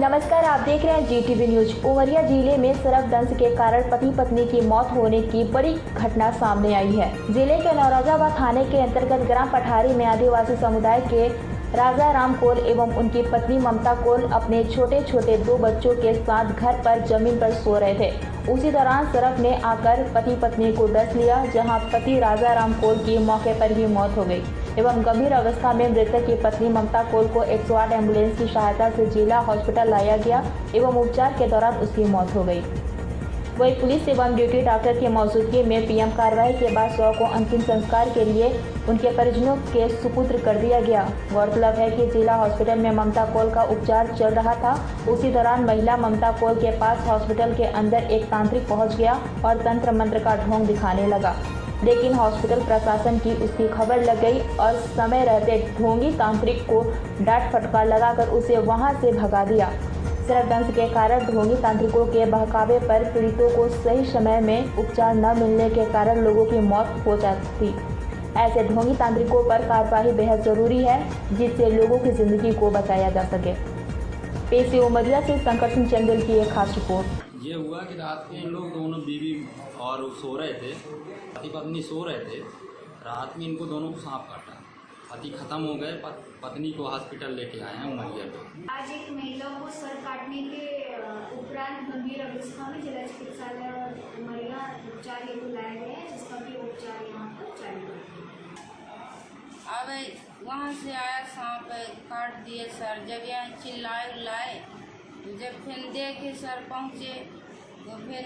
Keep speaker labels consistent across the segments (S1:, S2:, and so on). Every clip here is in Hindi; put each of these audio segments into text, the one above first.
S1: नमस्कार, आप देख रहे हैं जीटीवी न्यूज। उमरिया जिले में सड़क दंश के कारण पति पत्नी की मौत होने की बड़ी घटना सामने आई है। जिले के नौरोजाबाद थाने के अंतर्गत ग्राम पठारी में आदिवासी समुदाय के राजा राम कोल एवं उनकी पत्नी ममता कोल अपने छोटे छोटे 2 बच्चों के साथ घर पर जमीन पर सो रहे थे। उसी दौरान सड़क ने आकर पति पत्नी को डस लिया, जहां पति राजा राम कोल की मौके पर ही मौत हो गई एवं गंभीर अवस्था में मृतक की पत्नी ममता कोल को 108 एम्बुलेंस की सहायता से जिला हॉस्पिटल लाया गया एवं उपचार के दौरान उसकी मौत हो गई। वही पुलिस एवं ड्यूटी डॉक्टर की मौजूदगी में पीएम कार्रवाई के बाद शव को अंतिम संस्कार के लिए उनके परिजनों के सुपुत्र कर दिया गया। गौरतलब है कि जिला हॉस्पिटल में ममता कोल का उपचार चल रहा था। उसी दौरान महिला ममता कोल के पास हॉस्पिटल के अंदर एक तांत्रिक पहुंच गया और तंत्र मंत्र का ढोंग दिखाने लगा, लेकिन हॉस्पिटल प्रशासन की उसकी खबर लग गई और समय रहते ढोंगी तांत्रिक को डांट फटकार लगाकर उसे वहां से भगा दिया। सड़क दंश के कारण ढोंगी तांत्रिकों के बहकावे पर पीड़ितों को सही समय में उपचार न मिलने के कारण लोगों की मौत हो जाती। ऐसे ढोंगी तांत्रिकों पर कार्रवाई बेहद जरूरी है, जिससे लोगों की जिंदगी को बचाया जा सके। पेश उमरिया से शंकर सिंह चंदेल की एक खास रिपोर्ट।
S2: ये हुआ कि रात में इन लोग दोनों बीवी और सो रहे थे, पति पत्नी सो रहे थे। रात में इनको दोनों को सांप काटा। पति खत्म हो गए, पत्नी को हॉस्पिटल लेके आए हैं उमरिया में।
S3: आज एक महिला को सर काटने के उपरांत गंभीर अवस्था में जिला चिकित्सालय उमरिया उपचार हेतु लाया गया है, जिसका भी उपचार यहाँ पर चालू है।
S4: अब वहाँ से आया, सांप काट दिए सर। जब यहाँ चिल्लाए उल्लाए, जब फिर देखे सर पहुँचे तो फिर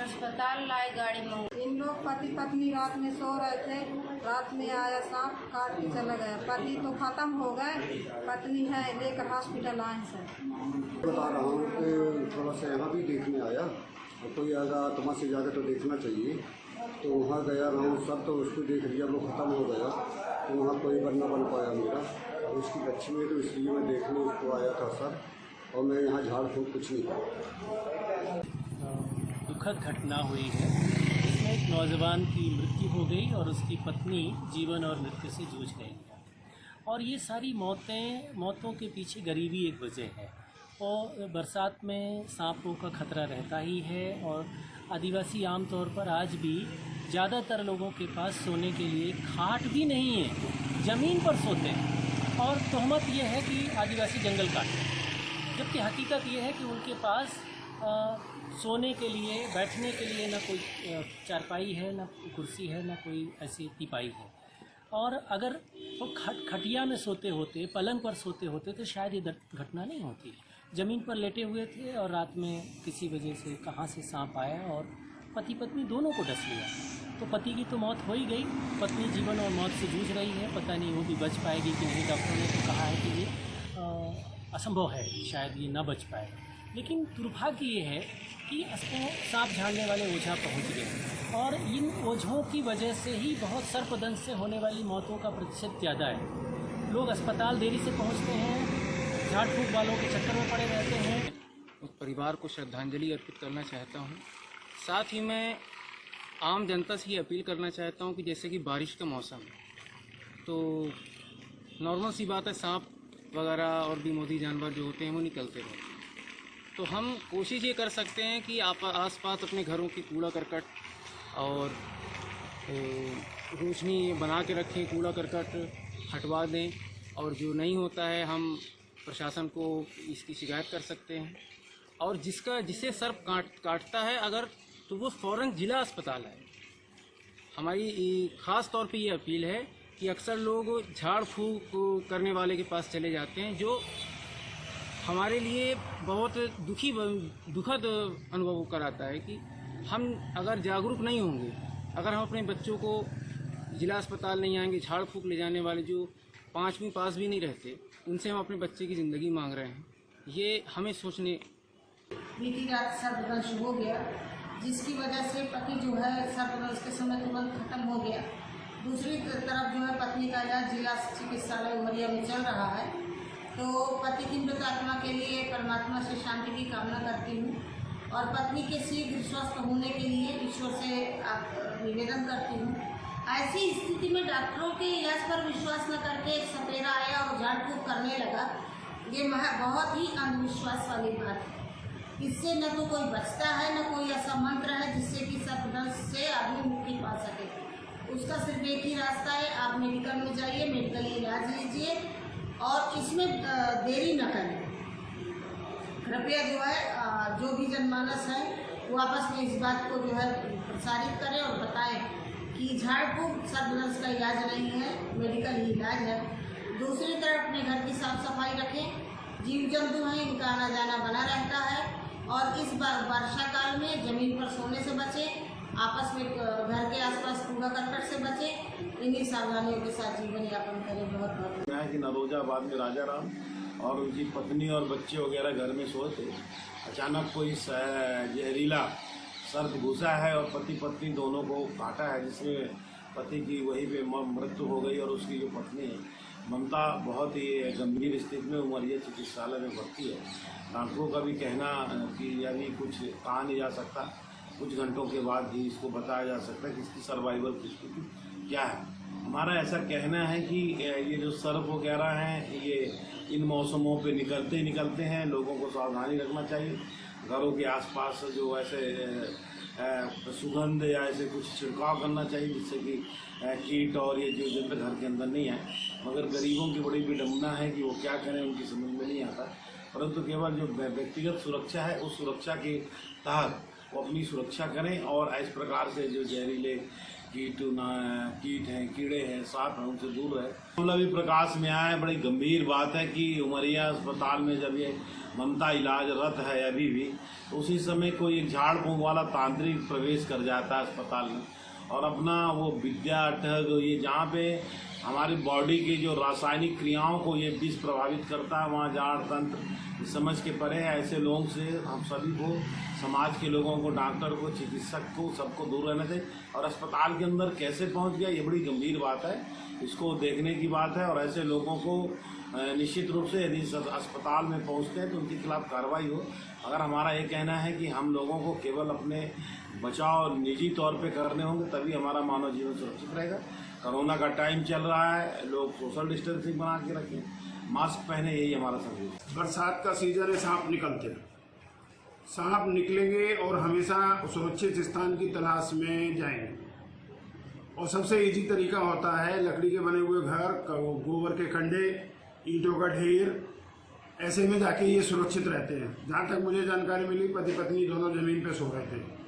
S4: अस्पताल लाए गाड़ी में।
S5: इन लोग पति पत्नी रात में सो रहे थे, रात में आया सांप काट के चला गया। पति तो खत्म हो गए, पत्नी है लेकर हॉस्पिटल आए सर।
S6: बता रहा हूँ कि थोड़ा सा यहाँ भी देखने आया और कोई अगर तुम्हारे से जाकर तो देखना चाहिए, तो वहाँ गया रहूँ सब, तो उसको देख लिया, वो ख़त्म हो गया। तो वहाँ कोई बनना बन पाया मेरा, और उसकी बच्ची में, तो इसलिए मैं देखने उसको आया था सर, और मैं यहाँ झाड़ फूँक कुछ नहीं था।
S7: दुखद घटना हुई है, इसमें एक नौजवान की मृत्यु हो गई और उसकी पत्नी जीवन और मृत्यु से जूझ गई। और ये सारी मौतों के पीछे गरीबी एक वजह है। और बरसात में सांपों का खतरा रहता ही है, और आदिवासी आमतौर पर आज भी ज़्यादातर लोगों के पास सोने के लिए खाट भी नहीं है, ज़मीन पर सोते हैं। और तहमत ये है कि आदिवासी जंगल काटते हैं, जबकि हकीकत ये है कि उनके पास सोने के लिए, बैठने के लिए ना कोई चारपाई है, ना कुर्सी है, ना कोई ऐसी टीपाई है। और अगर वो खटिया में सोते होते, पलंग पर सोते होते, तो शायद ये घटना नहीं होती। ज़मीन पर लेटे हुए थे और रात में किसी वजह से कहाँ से सांप आया और पति पत्नी दोनों को डस लिया। तो पति की तो मौत हो ही गई, पत्नी जीवन और मौत से जूझ रही है। पता नहीं वो भी बच पाएगी कि नहीं। डॉक्टर ने तो कहा है कि ये असंभव है, शायद ये ना बच पाए। लेकिन दुर्भाग्य ये है कि इसको सांप झाड़ने वाले ओझा पहुंच गए, और इन ओझों की वजह से ही बहुत सर्पदंश से होने वाली मौतों का प्रतिशत ज़्यादा है। लोग अस्पताल देरी से पहुंचते हैं, झाड़ फूँक वालों के चक्कर में पड़े रहते हैं।
S8: उस परिवार को श्रद्धांजलि अर्पित करना चाहता हूं। साथ ही मैं आम जनता से ये अपील करना चाहता हूं कि जैसे कि बारिश का मौसम है, तो नॉर्मल सी बात है, सांप वगैरह और भी मोदी जानवर जो होते हैं वो निकलते रहते हैं। तो हम कोशिश ये कर सकते हैं कि आप आसपास अपने घरों की कूड़ा करकट और रोशनी बना के रखें, कूड़ा करकट हटवा दें। और जो नहीं होता है, हम प्रशासन को इसकी शिकायत कर सकते हैं। और जिसे सर्प काटता है अगर, तो वो फ़ौरन जिला अस्पताल है। हमारी ख़ास तौर पे ये अपील है कि अक्सर लोग झाड़ फूँक करने वाले के पास चले जाते हैं, जो हमारे लिए बहुत दुखद अनुभव कराता है कि हम अगर जागरूक नहीं होंगे, अगर हम अपने बच्चों को जिला अस्पताल नहीं आएंगे, झाड़ फूँक ले जाने वाले जो 5वीं पास भी नहीं रहते, उनसे हम अपने बच्चे की ज़िंदगी मांग रहे हैं। ये हमें सोचने।
S5: बीती रात सर्पदंश हो गया, जिसकी वजह से पति जो है सर्पदंश के समय तुरंत खत्म हो गया। दूसरी तरफ जो है पत्नी का इलाज जिला चिकित्सालय उमरिया में चल रहा है। तो पति की मृत आत्मा के लिए परमात्मा से शांति की कामना करती हूँ, और पत्नी के शीघ्र स्वस्थ होने के लिए ईश्वर से निवेदन करती हूँ। ऐसी स्थिति में डॉक्टरों के इलाज पर विश्वास न करके एक सपेरा आया और झाड़ फूँक करने लगा, ये बहुत ही अंधविश्वास वाली बात है। इससे न तो कोई बचता है, न कोई ऐसा मंत्र है जिससे कि सर्पदंश से आदमी मुक्ति पा सके। उसका सिर्फ एक ही रास्ता है, आप मेडिकल में जाइए, मेडिकल इलाज लीजिए और इसमें देरी न करें। कृपया जो है जो भी जनमानस है वो आपस में इस बात को जो है प्रसारित करें और बताएं कि झाड़ फूंक सर्पदंश का इलाज नहीं है, मेडिकल ही इलाज है। दूसरी तरफ अपने घर की साफ सफाई रखें। जीव जंतु हैं, इनका आना जाना बना रहता है और इस वर्षा काल में जमीन पर सोने से बचें, आपस में घर के आसपास कूड़ा करकट से बचें। इन्हीं सावधानियों के साथ जीवन यापन करें। बहुत बहुत
S9: यहाँ की नरोजाबाद में राजा राम और उनकी पत्नी और बच्चे वगैरह घर में सोए थे। अचानक कोई जहरीला सर्प घुसा है और पति पत्नी दोनों को काटा है, जिसमें पति की वहीं पे मृत्यु हो गई और उसकी जो पत्नी है ममता बहुत ही गंभीर स्थिति में उमरिया चिकित्सालय में भर्ती है। डॉक्टरों का भी कहना कि अभी कुछ कहा नहीं जा सकता, कुछ घंटों के बाद ही इसको बताया जा सकता है कि इसकी सर्वाइवल की स्थिति क्या है। हमारा ऐसा कहना है कि ये जो सर्प वगैरह हैं ये इन मौसमों पे निकलते हैं, लोगों को सावधानी रखना चाहिए। घरों के आसपास जो ऐसे सुगंध या ऐसे कुछ छिड़काव करना चाहिए जिससे कि कीट और ये जीव जंतु घर के अंदर नहीं आए। मगर गरीबों की बड़ी विडम्बना है कि वो क्या करें, उनकी समझ में नहीं आता। परंतु केवल जो व्यक्तिगत सुरक्षा है उस सुरक्षा के तहत वो अपनी सुरक्षा करें और इस प्रकार से जो जहरीले कीट हैं, कीड़े हैं, सांप हैं, उनसे दूर रहे। मामला भी प्रकाश में आया है। बड़ी गंभीर बात है कि उमरिया अस्पताल में जब ये ममता इलाजरत है अभी भी, तो उसी समय कोई एक झाड़ फूंक वाला तांत्रिक प्रवेश कर जाता है अस्पताल में और अपना वो विद्या ठग, ये जहाँ पे हमारी बॉडी की जो रासायनिक क्रियाओं को ये विष प्रभावित करता है, वहाँ जाड़ तंत्र समझ के परे है। ऐसे लोगों से हम सभी को, समाज के लोगों को, डॉक्टर को, चिकित्सक को, सबको दूर रहना चाहिए। और अस्पताल के अंदर कैसे पहुँच गया ये बड़ी गंभीर बात है, इसको देखने की बात है। और ऐसे लोगों को निश्चित रूप से यदि अस्पताल में पहुँचते हैं तो उनके खिलाफ कार्रवाई हो। अगर हमारा ये कहना है कि हम लोगों को केवल अपने बचाव निजी तौर पे करने होंगे तभी हमारा मानव जीवन सुरक्षित रहेगा। कोरोना का टाइम चल रहा है, लोग सोशल डिस्टेंसिंग बना के रखें, मास्क पहने, यही हमारा संदेश।
S10: बरसात का सीजन है, सांप निकलते हैं। सांप निकलेंगे और हमेशा सुरक्षित स्थान की तलाश में जाएंगे और सबसे इजी तरीका होता है लकड़ी के बने हुए घर, गोबर के खंडे, ईंटों का ढेर, ऐसे में जाके ये सुरक्षित रहते हैं। जहाँ तक मुझे जानकारी मिली, पति पत्नी दोनों ज़मीन पे सो रहे थे।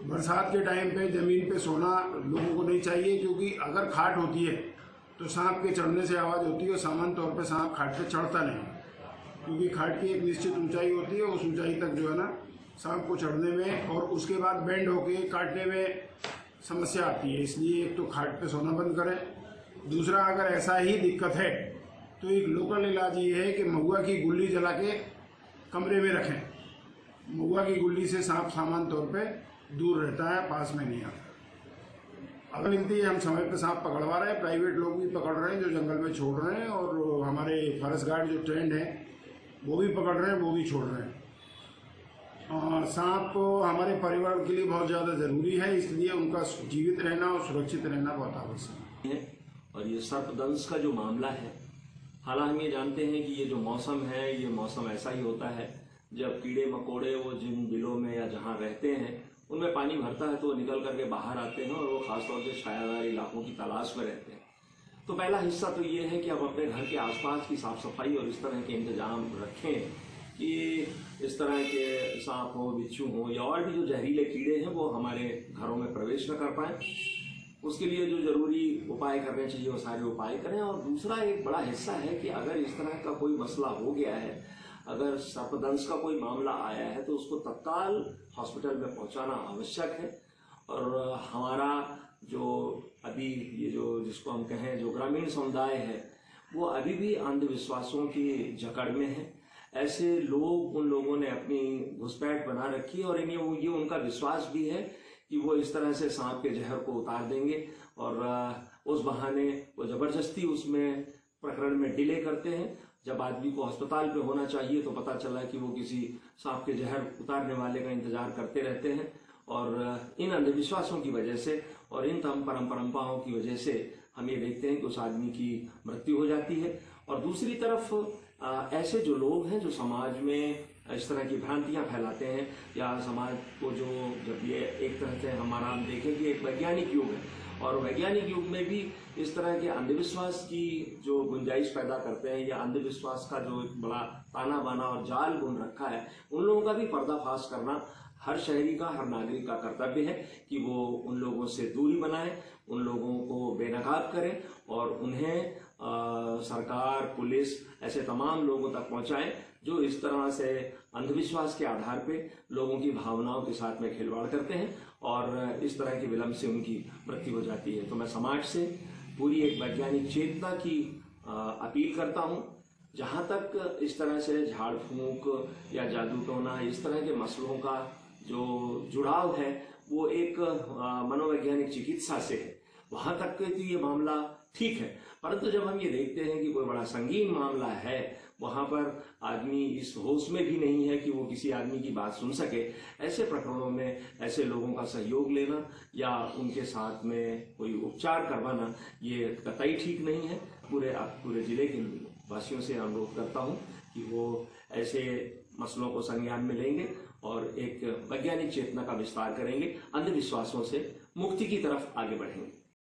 S10: बरसात के टाइम पे ज़मीन पे सोना लोगों को नहीं चाहिए, क्योंकि अगर खाट होती है तो सांप के चढ़ने से आवाज़ होती है और सामान्य तौर पे सांप खाट पे चढ़ता नहीं, क्योंकि खाट की एक निश्चित ऊंचाई होती है। उस ऊंचाई तक जो है ना सांप को चढ़ने में और उसके बाद बेंड होके काटने में समस्या आती है। इसलिए एक तो खाट पे सोना बंद करें। दूसरा, अगर ऐसा ही दिक्कत है तो एक लोकल इलाज ये है कि महुआ की गुल्ली जला के कमरे में रखें। महुआ की गुल्ली से सांप सामान्य तौर पे दूर रहता है, पास में नहीं आता। अगर मिलती है, हम समय पे सांप पकड़वा रहे हैं, प्राइवेट लोग भी पकड़ रहे हैं जो जंगल में छोड़ रहे हैं, और हमारे फॉरेस्ट गार्ड जो ट्रेंड है वो भी पकड़ रहे हैं, वो भी छोड़ रहे हैं। सांप हमारे पर्यावरण के लिए बहुत ज़्यादा ज़रूरी है, इसलिए उनका जीवित रहना और सुरक्षित रहना बहुत आवश्यक है।
S11: और ये सर्पदंश का जो मामला है, हालांकि हम ये जानते हैं कि ये जो मौसम है, ये मौसम ऐसा ही होता है जब कीड़े मकोड़े वो जिन बिलों में या जहाँ रहते हैं उनमें पानी भरता है तो वो निकल करके बाहर आते हैं और वो खासतौर से छायादार इलाकों की तलाश में रहते हैं। तो पहला हिस्सा तो ये है कि हम अपने घर के आसपास की साफ सफाई और इस तरह के इंतजाम रखें कि इस तरह के सांप हो, बिच्छू हो या और भी जो जहरीले कीड़े हैं वो हमारे घरों में प्रवेश न कर पाएँ। उसके लिए जो ज़रूरी उपाय करने चाहिए वो सारे उपाय करें। और दूसरा एक बड़ा हिस्सा है कि अगर इस तरह का कोई मसला हो गया है, अगर सर्पदंश का कोई मामला आया है तो उसको तत्काल हॉस्पिटल में पहुंचाना आवश्यक है। और हमारा जो अभी ये जो जिसको हम कहें जो ग्रामीण समुदाय है वो अभी भी अंधविश्वासों की जकड़ में है। ऐसे लोग, उन लोगों ने अपनी घुसपैठ बना रखी है और इन्हें ये उनका विश्वास भी है कि वो इस तरह से सांप के जहर को उतार देंगे और उस बहाने वो ज़बरदस्ती उसमें प्रकरण में डिले करते हैं। जब आदमी को अस्पताल पे होना चाहिए तो पता चला कि वो किसी सांप के जहर उतारने वाले का इंतजार करते रहते हैं। और इन अंधविश्वासों की वजह से और इन परंपराओं की वजह से हम ये देखते हैं कि उस आदमी की मृत्यु हो जाती है। और दूसरी तरफ ऐसे जो लोग हैं जो समाज में इस तरह की भ्रांतियां फैलाते हैं या समाज को जो जब ये एक तरह से हमारा हम देखें कि एक वैज्ञानिक युग है और वैज्ञानिक युग में भी इस तरह के अंधविश्वास की जो गुंजाइश पैदा करते हैं या अंधविश्वास का जो एक बड़ा ताना बाना और जाल बुन रखा है उन लोगों का भी पर्दाफाश करना हर शहरी का हर नागरिक का कर्तव्य है कि वो उन लोगों से दूरी बनाए, उन लोगों को बेनकाब करें और उन्हें सरकार, पुलिस ऐसे तमाम लोगों तक पहुंचाएं जो इस तरह से अंधविश्वास के आधार पे लोगों की भावनाओं के साथ में खिलवाड़ करते हैं और इस तरह के विलम्ब से उनकी मृत्यु हो जाती है। तो मैं समाज से पूरी एक वैज्ञानिक चेतना की अपील करता हूं। जहां तक इस तरह से झाड़ फूंक या जादू टोना इस तरह के मसलों का जो जुड़ाव है वो एक मनोवैज्ञानिक चिकित्सा से है, वहां तक तो ये मामला ठीक है, परंतु जब हम ये देखते हैं कि कोई बड़ा संगीन मामला है, वहां पर आदमी इस होश में भी नहीं है कि वो किसी आदमी की बात सुन सके, ऐसे प्रकरणों में ऐसे लोगों का सहयोग लेना या उनके साथ में कोई उपचार करवाना ये कतई ठीक नहीं है। पूरे जिले के वासियों से अनुरोध करता हूं कि वो ऐसे मसलों को संज्ञान में लेंगे और एक वैज्ञानिक चेतना का विस्तार करेंगे, अंधविश्वासों से मुक्ति की तरफ आगे बढ़ेंगे।